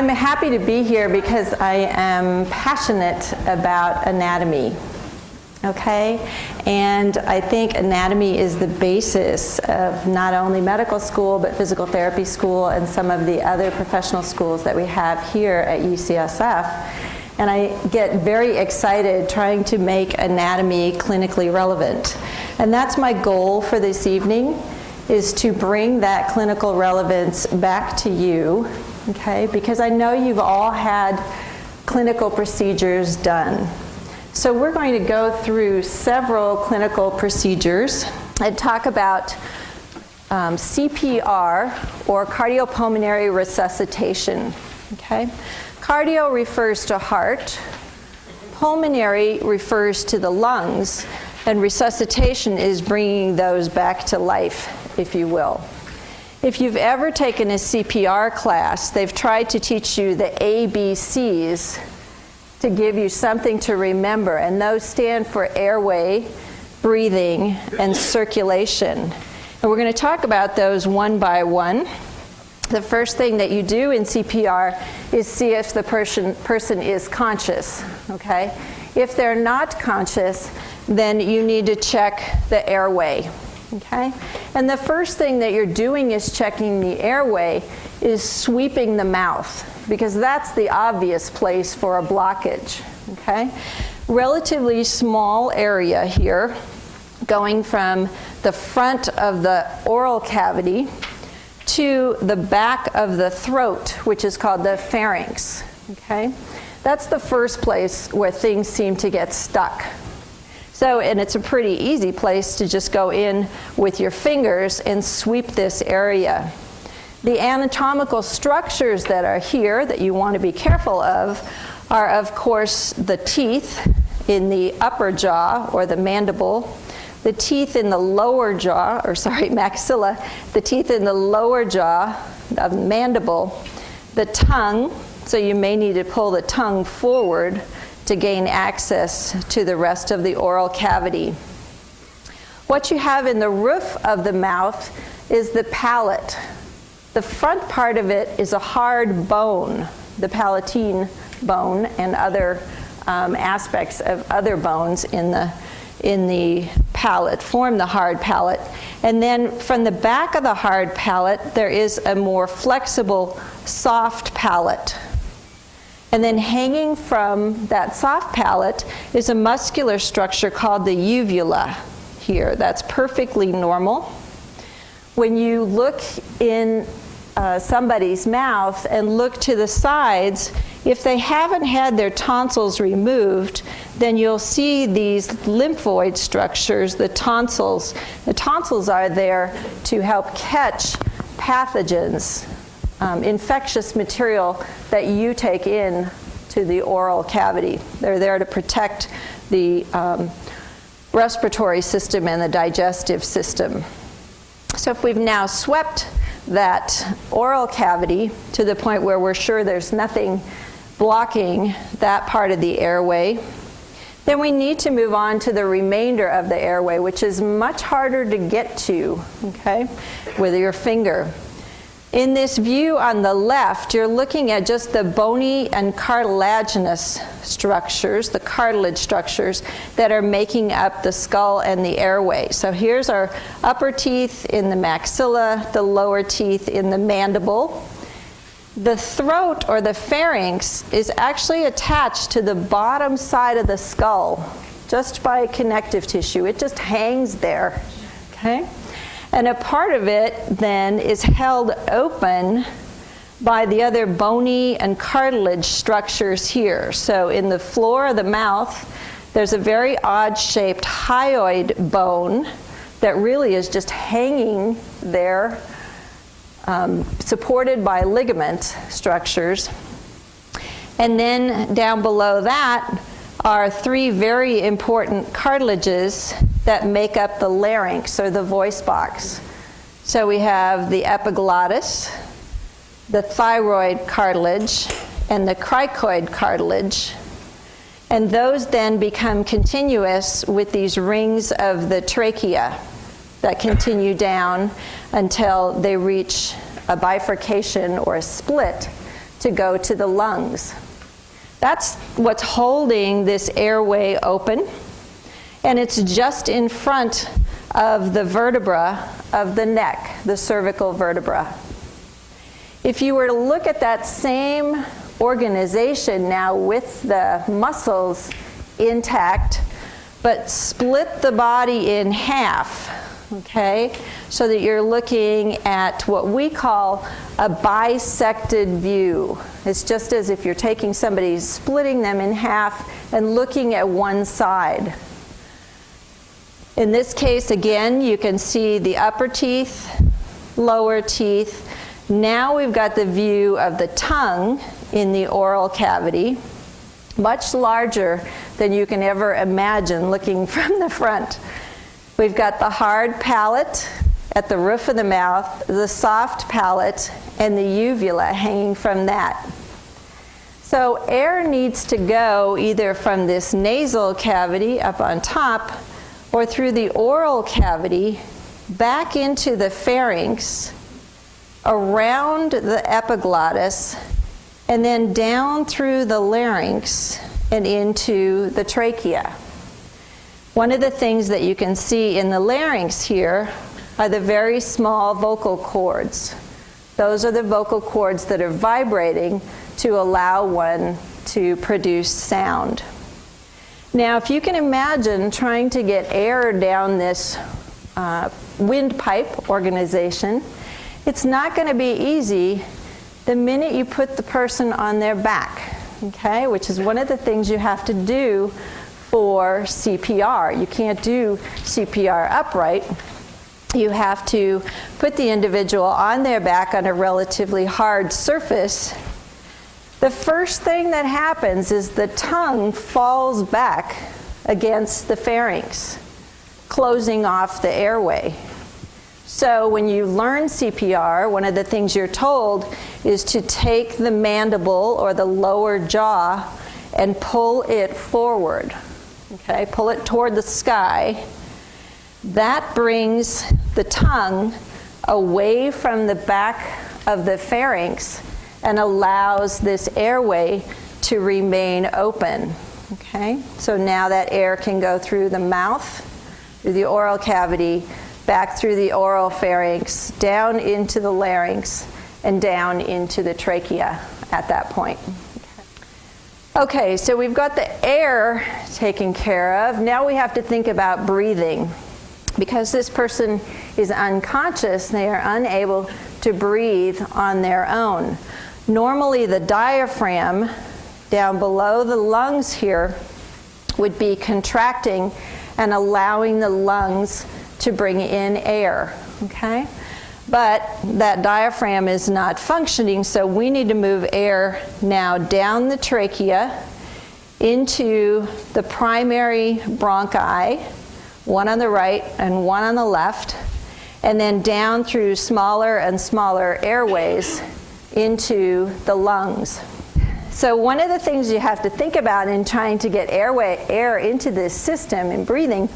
I'm happy to be here because I am passionate about anatomy, okay? And I think anatomy is the basis of not only medical school, but physical therapy school and some of the other professional schools that we have here at UCSF. And I get very excited trying to make anatomy clinically relevant. And that's my goal for this evening, is to bring that clinical relevance back to you, okay? Because I know you've all had clinical procedures done. So we're going to go through several clinical procedures and talk about CPR, or cardiopulmonary resuscitation, okay? Cardio refers to heart, pulmonary refers to the lungs, and resuscitation is bringing those back to life, if you will. If you've ever taken a CPR class, they've tried to teach you the ABCs to give you something to remember, and those stand for airway, breathing, and circulation. And we're going to talk about those one by one. The first thing that you do in CPR is see if the person is conscious, okay? If they're not conscious, then you need to check the airway, okay? And the first thing that you're doing is checking the airway is sweeping the mouth, because that's the obvious place for a blockage, okay? Relatively small area here, going from the front of the oral cavity to the back of the throat, which is called the pharynx, okay? That's the first place where things seem to get stuck. So, and it's a pretty easy place to just go in with your fingers and sweep this area. The anatomical structures that are here that you want to be careful of are, of course, the teeth in the upper jaw, or the mandible, the teeth in the lower jaw, maxilla, the teeth in the lower jaw of the mandible, the tongue, so you may need to pull the tongue forward to gain access to the rest of the oral cavity. What you have in the roof of the mouth is the palate. The front part of it is a hard bone, the palatine bone, and other aspects of other bones in the palate form the hard palate. And then from the back of the hard palate, there is a more flexible, soft palate. And then hanging from that soft palate is a muscular structure called the uvula here. That's perfectly normal. When you look in somebody's mouth and look to the sides, if they haven't had their tonsils removed, then you'll see these lymphoid structures, the tonsils. The tonsils are there to help catch pathogens, infectious material that you take in to the oral cavity. They're there to protect the respiratory system and the digestive system. So if we've now swept that oral cavity to the point where we're sure there's nothing blocking that part of the airway, then we need to move on to the remainder of the airway, which is much harder to get to, okay, with your finger. In this view on the left, you're looking at just the bony and cartilaginous structures, the cartilage structures that are making up the skull and the airway. So here's our upper teeth in the maxilla, the lower teeth in the mandible. The throat, or the pharynx, is actually attached to the bottom side of the skull, just by connective tissue. It just hangs there, okay? And a part of it then is held open by the other bony and cartilage structures here. So in the floor of the mouth, there's a very odd-shaped hyoid bone that really is just hanging there, supported by ligament structures. And then down below that are three very important cartilages that make up the larynx, or the voice box. So we have the epiglottis, the thyroid cartilage, and the cricoid cartilage. And those then become continuous with these rings of the trachea that continue down until they reach a bifurcation or a split to go to the lungs. That's what's holding this airway open, and it's just in front of the vertebra of the neck, the cervical vertebra. If you were to look at that same organization now with the muscles intact, but split the body in half, okay, so that you're looking at what we call a bisected view. It's just as if you're taking somebody, splitting them in half and looking at one side. In this case, again, you can see the upper teeth, lower teeth. Now we've got the view of the tongue in the oral cavity, much larger than you can ever imagine looking from the front. We've got the hard palate at the roof of the mouth, the soft palate, and the uvula hanging from that. So air needs to go either from this nasal cavity up on top or through the oral cavity back into the pharynx, around the epiglottis, and then down through the larynx and into the trachea. One of the things that you can see in the larynx here are the very small vocal cords. Those are the vocal cords that are vibrating to allow one to produce sound. Now, if you can imagine trying to get air down this windpipe organization, it's not going to be easy the minute you put the person on their back, okay, which is one of the things you have to do for CPR. You can't do CPR upright. You have to put the individual on their back on a relatively hard surface. The first thing that happens is the tongue falls back against the pharynx, closing off the airway. So when you learn CPR, one of the things you're told is to take the mandible or the lower jaw and pull it forward. Okay, pull it toward the sky. That brings the tongue away from the back of the pharynx and allows this airway to remain open. Okay, so now that air can go through the mouth, through the oral cavity, back through the oral pharynx, down into the larynx, and down into the trachea at that point. Okay, so we've got the air taken care of. Now we have to think about breathing. Because this person is unconscious, they are unable to breathe on their own. Normally the diaphragm down below the lungs here would be contracting and allowing the lungs to bring in air, okay? But that diaphragm is not functioning, so we need to move air now down the trachea into the primary bronchi, one on the right and one on the left, and then down through smaller and smaller airways into the lungs. So one of the things you have to think about in trying to get air into this system in breathing